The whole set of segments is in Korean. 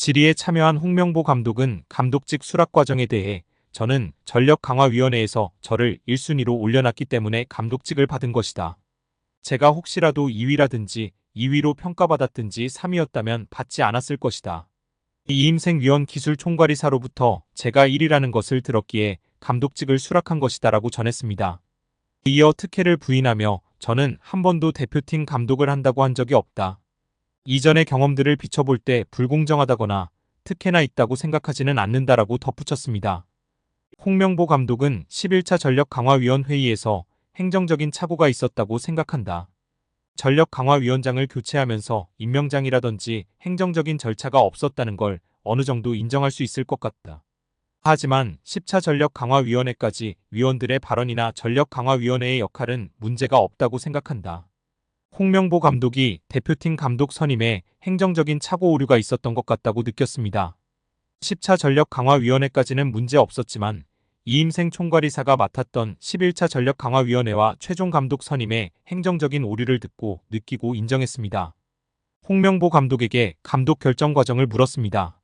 질의에 참여한 홍명보 감독은 감독직 수락 과정에 대해 저는 전력강화위원회에서 저를 1순위로 올려놨기 때문에 감독직을 받은 것이다. 제가 혹시라도 2위라든지 2위로 평가받았든지 3위였다면 받지 않았을 것이다. 이임생 위원 기술 총괄이사로부터 제가 1위라는 것을 들었기에 감독직을 수락한 것이다라고 전했습니다. 이어 특혜를 부인하며 저는 한 번도 대표팀 감독을 한다고 한 적이 없다. 이전의 경험들을 비춰볼 때 불공정하다거나 특혜나 있다고 생각하지는 않는다라고 덧붙였습니다. 홍명보 감독은 11차 전력강화위원회의에서 행정적인 착오가 있었다고 생각한다. 전력강화위원장을 교체하면서 임명장이라든지 행정적인 절차가 없었다는 걸 어느 정도 인정할 수 있을 것 같다. 하지만 10차 전력강화위원회까지 위원들의 발언이나 전력강화위원회의 역할은 문제가 없다고 생각한다. 홍명보 감독이 대표팀 감독 선임에 행정적인 착오 오류가 있었던 것 같다고 느꼈습니다. 10차 전력강화위원회까지는 문제 없었지만 이임생 총괄이사가 맡았던 11차 전력강화위원회와 최종 감독 선임에 행정적인 오류를 느끼고 인정했습니다. 홍명보 감독에게 감독 결정 과정을 물었습니다.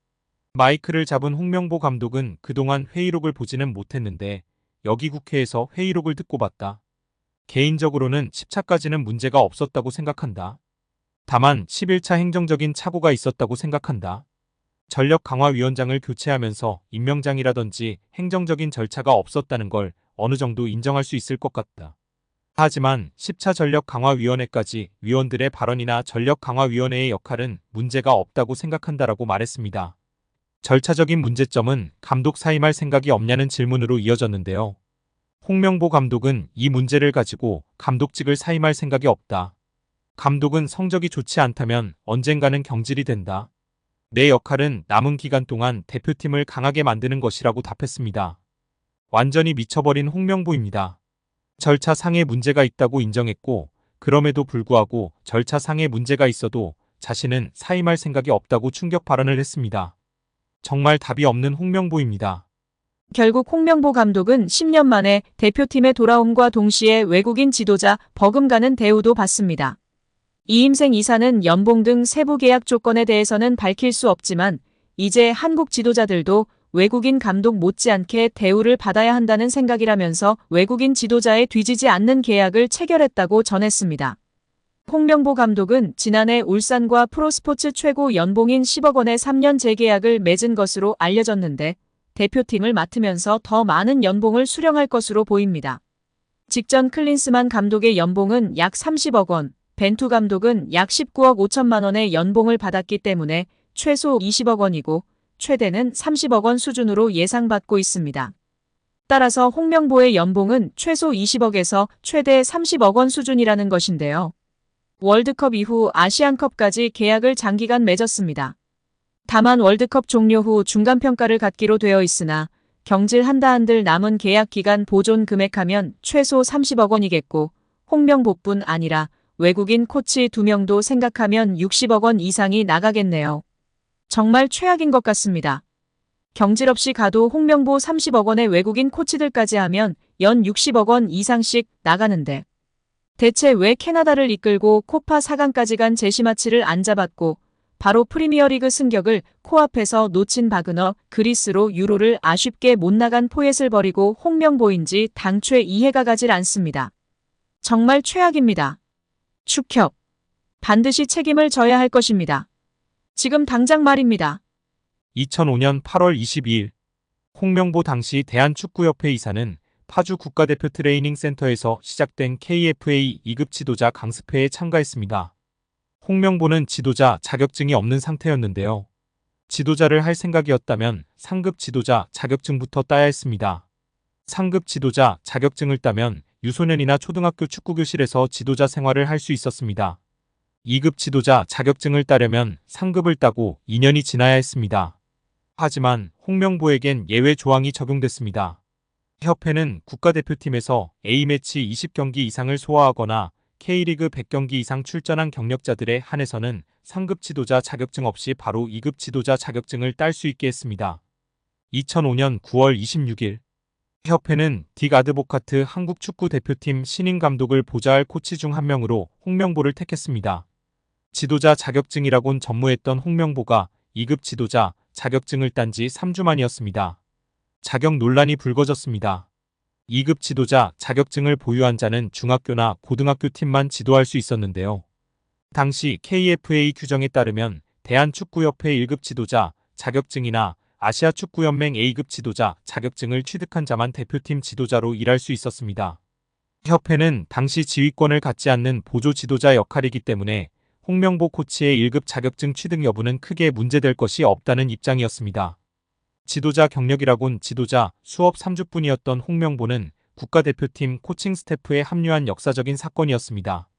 마이크를 잡은 홍명보 감독은 그동안 회의록을 보지는 못했는데 여기 국회에서 회의록을 듣고 봤다. 개인적으로는 10차까지는 문제가 없었다고 생각한다. 다만 11차 행정적인 착오가 있었다고 생각한다. 전력강화위원장을 교체하면서 임명장이라든지 행정적인 절차가 없었다는 걸 어느 정도 인정할 수 있을 것 같다. 하지만 10차 전력강화위원회까지 위원들의 발언이나 전력강화위원회의 역할은 문제가 없다고 생각한다라고 말했습니다. 절차적인 문제점은 감독 사임할 생각이 없냐는 질문으로 이어졌는데요. 홍명보 감독은 이 문제를 가지고 감독직을 사임할 생각이 없다. 감독은 성적이 좋지 않다면 언젠가는 경질이 된다. 내 역할은 남은 기간 동안 대표팀을 강하게 만드는 것이라고 답했습니다. 완전히 미쳐버린 홍명보입니다. 절차상의 문제가 있다고 인정했고 그럼에도 불구하고 절차상의 문제가 있어도 자신은 사임할 생각이 없다고 충격 발언을 했습니다. 정말 답이 없는 홍명보입니다. 결국 홍명보 감독은 10년 만에 대표팀에 돌아옴과 동시에 외국인 지도자 버금가는 대우도 받습니다. 이임생 이사는 연봉 등 세부 계약 조건에 대해서는 밝힐 수 없지만 이제 한국 지도자들도 외국인 감독 못지않게 대우를 받아야 한다는 생각이라면서 외국인 지도자에 뒤지지 않는 계약을 체결했다고 전했습니다. 홍명보 감독은 지난해 울산과 프로스포츠 최고 연봉인 10억 원의 3년 재계약을 맺은 것으로 알려졌는데 대표팀을 맡으면서 더 많은 연봉을 수령할 것으로 보입니다. 직전 클린스만 감독의 연봉은 약 30억 원, 벤투 감독은 약 19억 5천만 원의 연봉을 받았기 때문에 최소 20억 원이고 최대는 30억 원 수준으로 예상받고 있습니다. 따라서 홍명보의 연봉은 최소 20억에서 최대 30억 원 수준이라는 것인데요. 월드컵 이후 아시안컵까지 계약을 장기간 맺었습니다. 다만 월드컵 종료 후 중간평가를 갖기로 되어 있으나 경질한다 한들 남은 계약 기간 보존 금액하면 최소 30억 원이겠고 홍명보뿐 아니라 외국인 코치 2명도 생각하면 60억 원 이상이 나가겠네요. 정말 최악인 것 같습니다. 경질 없이 가도 홍명보 30억 원의 외국인 코치들까지 하면 연 60억 원 이상씩 나가는데 대체 왜 캐나다를 이끌고 코파 4강까지 간 제시마치를 안 잡았고 바로 프리미어리그 승격을 코앞에서 놓친 바그너 그리스로 유로를 아쉽게 못 나간 포엣을 버리고 홍명보인지 당최 이해가 가질 않습니다. 정말 최악입니다. 축협. 반드시 책임을 져야 할 것입니다. 지금 당장 말입니다. 2005년 8월 22일 홍명보 당시 대한축구협회 이사는 파주 국가대표 트레이닝 센터에서 시작된 KFA 2급 지도자 강습회에 참가했습니다. 홍명보는 지도자 자격증이 없는 상태였는데요. 지도자를 할 생각이었다면 상급 지도자 자격증부터 따야 했습니다. 상급 지도자 자격증을 따면 유소년이나 초등학교 축구교실에서 지도자 생활을 할 수 있었습니다. 2급 지도자 자격증을 따려면 상급을 따고 2년이 지나야 했습니다. 하지만 홍명보에겐 예외 조항이 적용됐습니다. 협회는 국가대표팀에서 A매치 20경기 이상을 소화하거나 K리그 100경기 이상 출전한 경력자들에 한해서는 상급 지도자 자격증 없이 바로 2급 지도자 자격증을 딸 수 있게 했습니다. 2005년 9월 26일 협회는 딕 아드보카트 한국 축구 대표팀 신인 감독을 보좌할 코치 중 한 명으로 홍명보를 택했습니다. 지도자 자격증이라곤 전무했던 홍명보가 2급 지도자 자격증을 딴 지 3주 만이었습니다. 자격 논란이 불거졌습니다. 2급 지도자 자격증을 보유한 자는 중학교나 고등학교 팀만 지도할 수 있었는데요. 당시 KFA 규정에 따르면 대한축구협회 1급 지도자 자격증이나 아시아축구연맹 A급 지도자 자격증을 취득한 자만 대표팀 지도자로 일할 수 있었습니다. 협회는 당시 지휘권을 갖지 않는 보조 지도자 역할이기 때문에 홍명보 코치의 1급 자격증 취득 여부는 크게 문제될 것이 없다는 입장이었습니다. 지도자 경력이라곤 지도자 수업 3주뿐이었던 홍명보는 국가대표팀 코칭 스태프에 합류한 역사적인 사건이었습니다.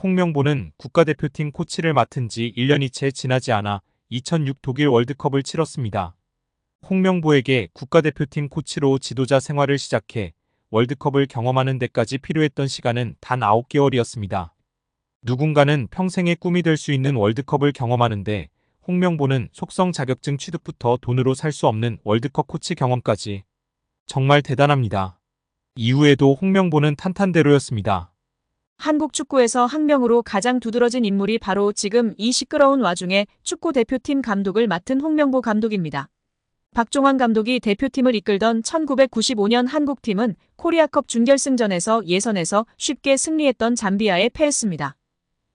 홍명보는 국가대표팀 코치를 맡은 지 1년이 채 지나지 않아 2006 독일 월드컵을 치렀습니다. 홍명보에게 국가대표팀 코치로 지도자 생활을 시작해 월드컵을 경험하는 데까지 필요했던 시간은 단 9개월이었습니다. 누군가는 평생의 꿈이 될 수 있는 월드컵을 경험하는데 홍명보는 속성 자격증 취득부터 돈으로 살 수 없는 월드컵 코치 경험까지. 정말 대단합니다. 이후에도 홍명보는 탄탄대로였습니다. 한국 축구에서 학명으로 가장 두드러진 인물이 바로 지금 이 시끄러운 와중에 축구 대표팀 감독을 맡은 홍명보 감독입니다. 박종환 감독이 대표팀을 이끌던 1995년 한국팀은 코리아컵 준결승전에서 예선에서 쉽게 승리했던 잠비아에 패했습니다.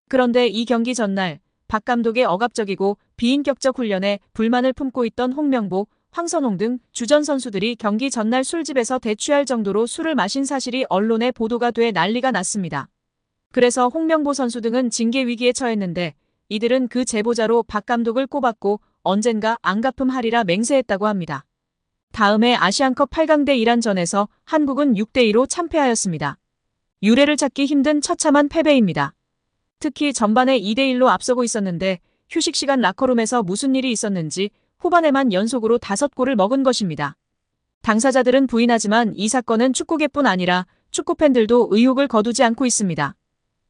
그런데 이 경기 전날 박 감독의 억압적이고 비인격적 훈련에 불만을 품고 있던 홍명보, 황선홍 등 주전 선수들이 경기 전날 술집에서 대취할 정도로 술을 마신 사실이 언론에 보도가 돼 난리가 났습니다. 그래서 홍명보 선수 등은 징계 위기에 처했는데 이들은 그 제보자로 박 감독을 꼽았고 언젠가 안 갚음하리라 맹세했다고 합니다. 다음해 아시안컵 8강대 이란전에서 한국은 6대2로 참패하였습니다. 유례를 찾기 힘든 처참한 패배입니다. 특히 전반에 2대1로 앞서고 있었는데 휴식 시간 라커룸에서 무슨 일이 있었는지 후반에만 연속으로 5골을 먹은 것입니다. 당사자들은 부인하지만 이 사건은 축구계뿐 아니라 축구팬들도 의혹을 거두지 않고 있습니다.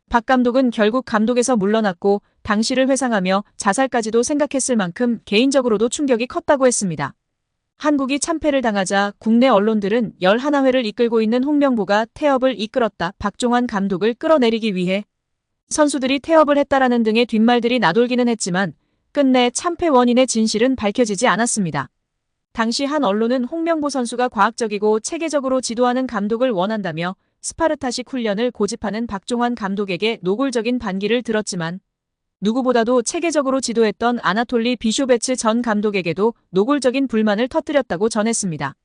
박 감독은 결국 감독에서 물러났고 당시를 회상하며 자살까지도 생각했을 만큼 개인적으로도 충격이 컸다고 했습니다. 한국이 참패를 당하자 국내 언론들은 11회를 이끌고 있는 홍명보가 태업을 이끌었다. 박종환 감독을 끌어내리기 위해 선수들이 태업을 했다라는 등의 뒷말들이 나돌기는 했지만 끝내 참패 원인의 진실은 밝혀지지 않았습니다. 당시 한 언론은 홍명보 선수가 과학적이고 체계적으로 지도하는 감독을 원한다며 스파르타식 훈련을 고집하는 박종환 감독에게 노골적인 반기를 들었지만 누구보다도 체계적으로 지도했던 아나톨리 비쇼베츠 전 감독에게도 노골적인 불만을 터뜨렸다고 전했습니다.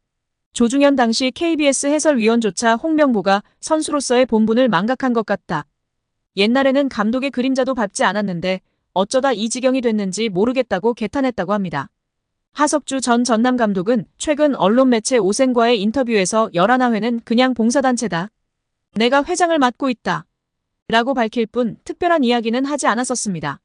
조중현 당시 KBS 해설위원조차 홍명보가 선수로서의 본분을 망각한 것 같다. 옛날에는 감독의 그림자도 밟지 않았는데 어쩌다 이 지경이 됐는지 모르겠다고 개탄했다고 합니다. 하석주 전 전남 감독은 최근 언론 매체 오센과의 인터뷰에서 11회는 그냥 봉사단체다. 내가 회장을 맡고 있다. 라고 밝힐 뿐 특별한 이야기는 하지 않았었습니다.